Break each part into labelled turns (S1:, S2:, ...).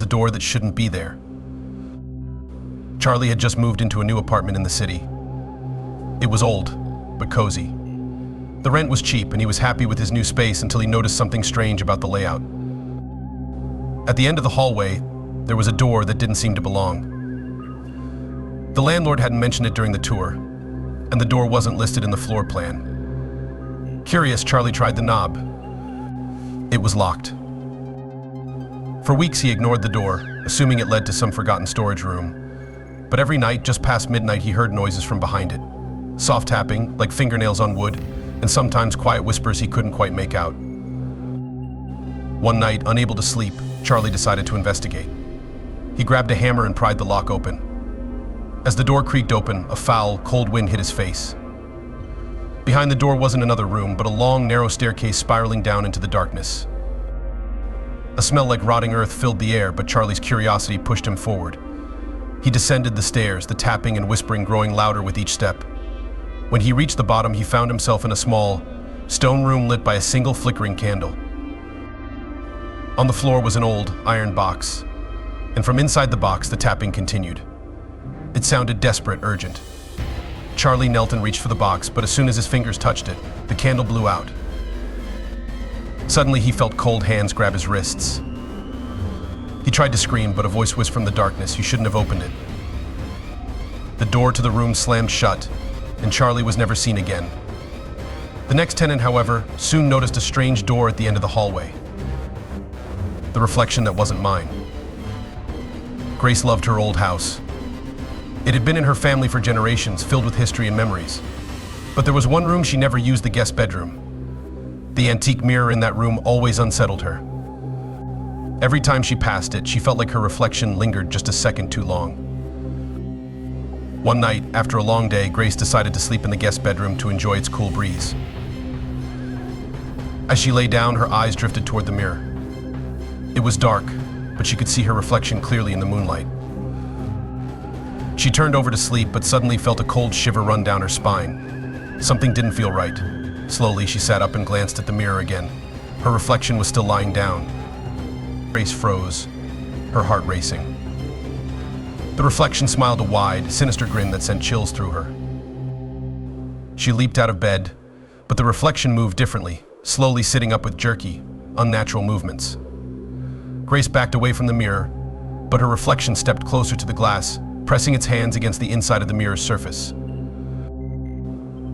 S1: door that shouldn't be there. Charlie had just moved into a new apartment in the city. It was old, but cozy. The rent was cheap and he was happy with his new space until he noticed something strange about the layout. At the end of the hallway, there was a door that didn't seem to belong. The landlord hadn't mentioned it during the tour, and the door wasn't listed in the floor plan. Curious, Charlie tried the knob. It was locked. For weeks he ignored the door, assuming it led to some forgotten storage room. But every night, just past midnight, he heard noises from behind it. Soft tapping, like fingernails on wood, and sometimes quiet whispers he couldn't quite make out. One night, unable to sleep, Charlie decided to investigate. He grabbed a hammer and pried the lock open. As the door creaked open, a foul, cold wind hit his face. Behind the door wasn't another room, but a long, narrow staircase spiraling down into the darkness. A smell like rotting earth filled the air, but Charlie's curiosity pushed him forward. He descended the stairs, the tapping and whispering growing louder with each step. When he reached the bottom, he found himself in a small, stone room lit by a single flickering candle. On the floor was an old, iron box, and from inside the box, the tapping continued. It sounded desperate, urgent. Charlie knelt and reached for the box, but as soon as his fingers touched it, the candle blew out. Suddenly, he felt cold hands grab his wrists. He tried to scream, but a voice whispered from the darkness, "You shouldn't have opened it." The door to the room slammed shut, and Charlie was never seen again. The next tenant, however, soon noticed a strange door at the end of the hallway. The reflection that wasn't mine. Grace loved her old house. It had been in her family for generations, filled with history and memories. But there was one room she never used, the guest bedroom. The antique mirror in that room always unsettled her. Every time she passed it, she felt like her reflection lingered just a second too long. One night, after a long day, Grace decided to sleep in the guest bedroom to enjoy its cool breeze. As she lay down, her eyes drifted toward the mirror. It was dark, but she could see her reflection clearly in the moonlight. She turned over to sleep, but suddenly felt a cold shiver run down her spine. Something didn't feel right. Slowly, she sat up and glanced at the mirror again. Her reflection was still lying down. Grace froze, her heart racing. The reflection smiled a wide, sinister grin that sent chills through her. She leaped out of bed, but the reflection moved differently, slowly sitting up with jerky, unnatural movements. Grace backed away from the mirror, but her reflection stepped closer to the glass, pressing its hands against the inside of the mirror's surface.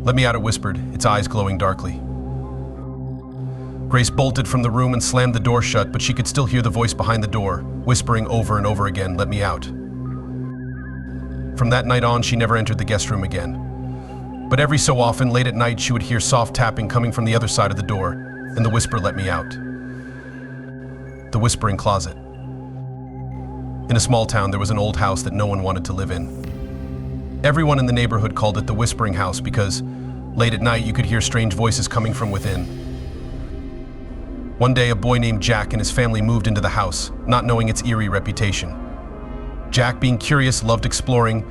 S1: "Let me out," it whispered, its eyes glowing darkly. Grace bolted from the room and slammed the door shut, but she could still hear the voice behind the door, whispering over and over again, "Let me out." From that night on, she never entered the guest room again. But every so often, late at night, she would hear soft tapping coming from the other side of the door, and the whisper, "Let me out." The whispering closet. In a small town, there was an old house that no one wanted to live in. Everyone in the neighborhood called it the Whispering House because, late at night, you could hear strange voices coming from within. One day, a boy named Jack and his family moved into the house, not knowing its eerie reputation. Jack, being curious, loved exploring,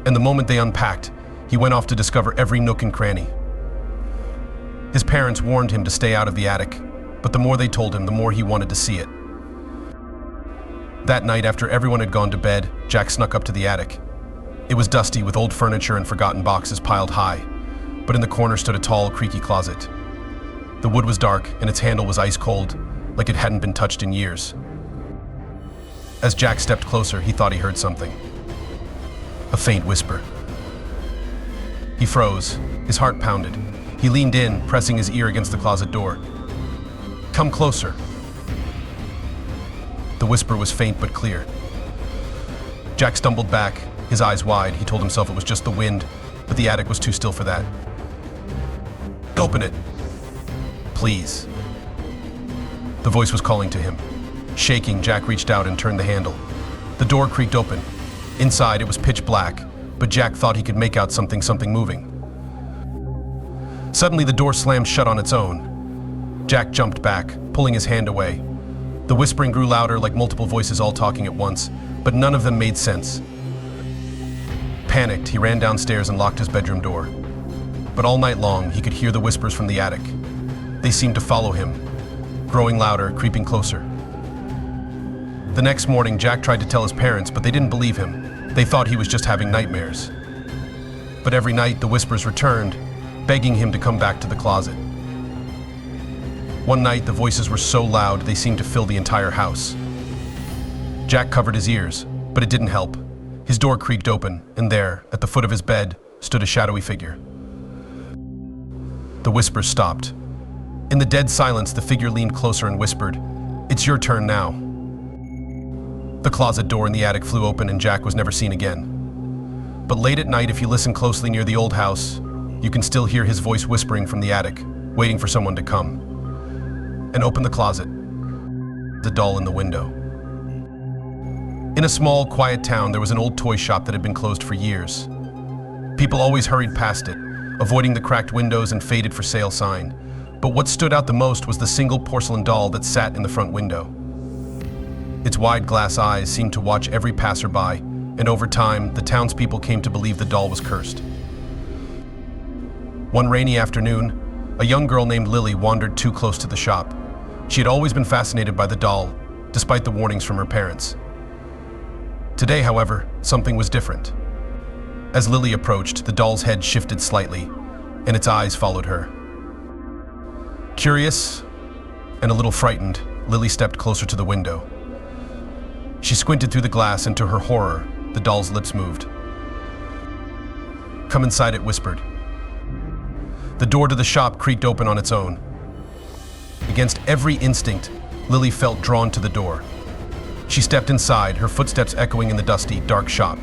S1: and the moment they unpacked, he went off to discover every nook and cranny. His parents warned him to stay out of the attic, but the more they told him, the more he wanted to see it. That night, after everyone had gone to bed, Jack snuck up to the attic. It was dusty with old furniture and forgotten boxes piled high, but in the corner stood a tall, creaky closet. The wood was dark and its handle was ice cold, like it hadn't been touched in years. As Jack stepped closer, he thought he heard something. A faint whisper. He froze, his heart pounded. He leaned in, pressing his ear against the closet door. "Come closer." The whisper was faint but clear. Jack stumbled back, his eyes wide. He told himself it was just the wind, but the attic was too still for that. "Open it, please." The voice was calling to him. Shaking, Jack reached out and turned the handle. The door creaked open. Inside, it was pitch black, but Jack thought he could make out something moving. Suddenly, the door slammed shut on its own. Jack jumped back, pulling his hand away. The whispering grew louder, like multiple voices all talking at once, but none of them made sense. Panicked, he ran downstairs and locked his bedroom door. But all night long, he could hear the whispers from the attic. They seemed to follow him, growing louder, creeping closer. The next morning, Jack tried to tell his parents, but they didn't believe him. They thought he was just having nightmares. But every night, the whispers returned, begging him to come back to the closet. One night, the voices were so loud they seemed to fill the entire house. Jack covered his ears, but it didn't help. His door creaked open, and there, at the foot of his bed, stood a shadowy figure. The whispers stopped. In the dead silence, the figure leaned closer and whispered, "It's your turn now." The closet door in the attic flew open and Jack was never seen again. But late at night, if you listen closely near the old house, you can still hear his voice whispering from the attic, waiting for someone to come. And open the closet. The doll in the window. In a small, quiet town, there was an old toy shop that had been closed for years. People always hurried past it, avoiding the cracked windows and faded for sale sign. But what stood out the most was the single porcelain doll that sat in the front window. Its wide glass eyes seemed to watch every passerby, and over time, the townspeople came to believe the doll was cursed. One rainy afternoon, a young girl named Lily wandered too close to the shop. She had always been fascinated by the doll, despite the warnings from her parents. Today, however, something was different. As Lily approached, the doll's head shifted slightly, and its eyes followed her. Curious and a little frightened, Lily stepped closer to the window. She squinted through the glass, and to her horror, the doll's lips moved. "Come inside," it whispered. The door to the shop creaked open on its own. Against every instinct, Lily felt drawn to the door. She stepped inside, her footsteps echoing in the dusty, dark shop.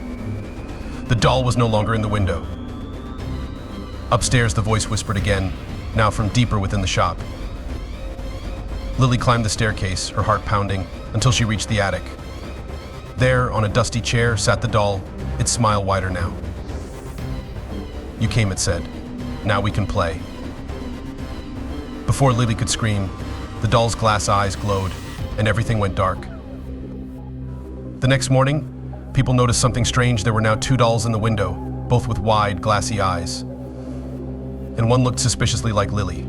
S1: The doll was no longer in the window. Upstairs, the voice whispered again, now from deeper within the shop. Lily climbed the staircase, her heart pounding, until she reached the attic. There, on a dusty chair, sat the doll, its smile wider now. "You came," it said. "Now we can play." Before Lily could scream, the doll's glass eyes glowed, and everything went dark. The next morning, people noticed something strange. There were now two dolls in the window, both with wide, glassy eyes. And one looked suspiciously like Lily.